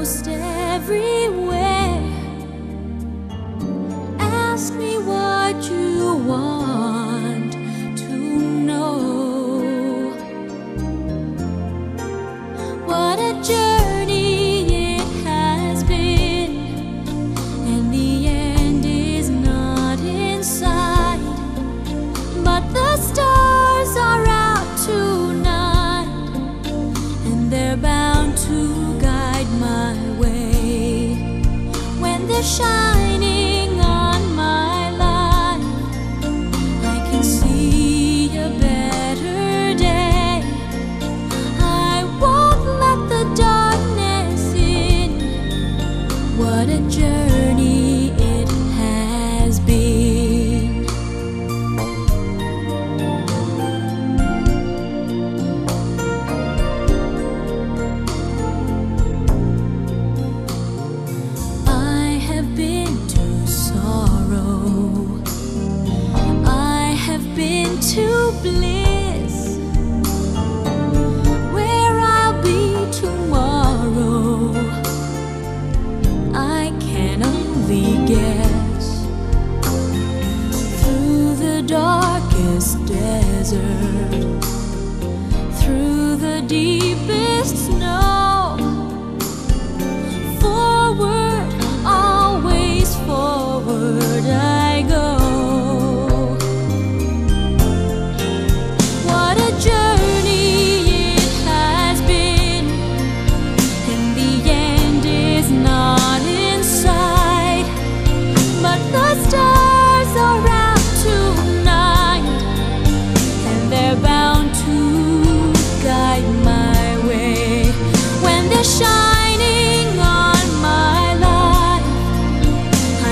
almost everywhere. Ask me what you want to know. What a journey it has been, and the end is not in sight. But the stars are out tonight, and they're bound to guide my way. When they're shining on my life, I can see a better day. I won't let the darkness in. What a journey it has been. I have been to sorrow, I have been to bliss. Where I'll be tomorrow, I can only guess. Through the darkest desert, through the deepest snow, forward, always forward I go. What a journey it has been, and the end is not in sight. But the stars are out tonight, and they're bound to guide my way. When they're shining on my life,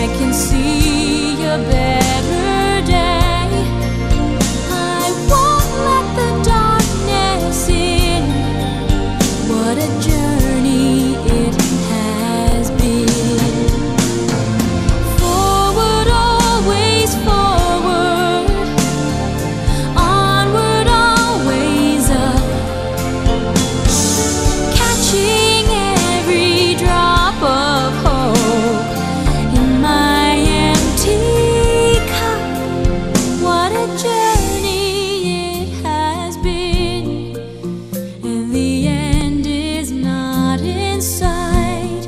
I can see a better day. I won't let the darkness in. What a journey it has been. Forward, always forward. Onward, always up. Catching every drop of hope in my empty cup. What a journey it has been, and the end is not in sight.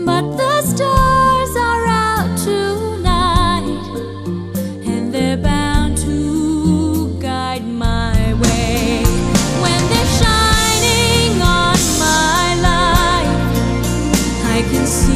But the stars are out tonight, and they're bound to guide my way. When they're shining on my life, I can see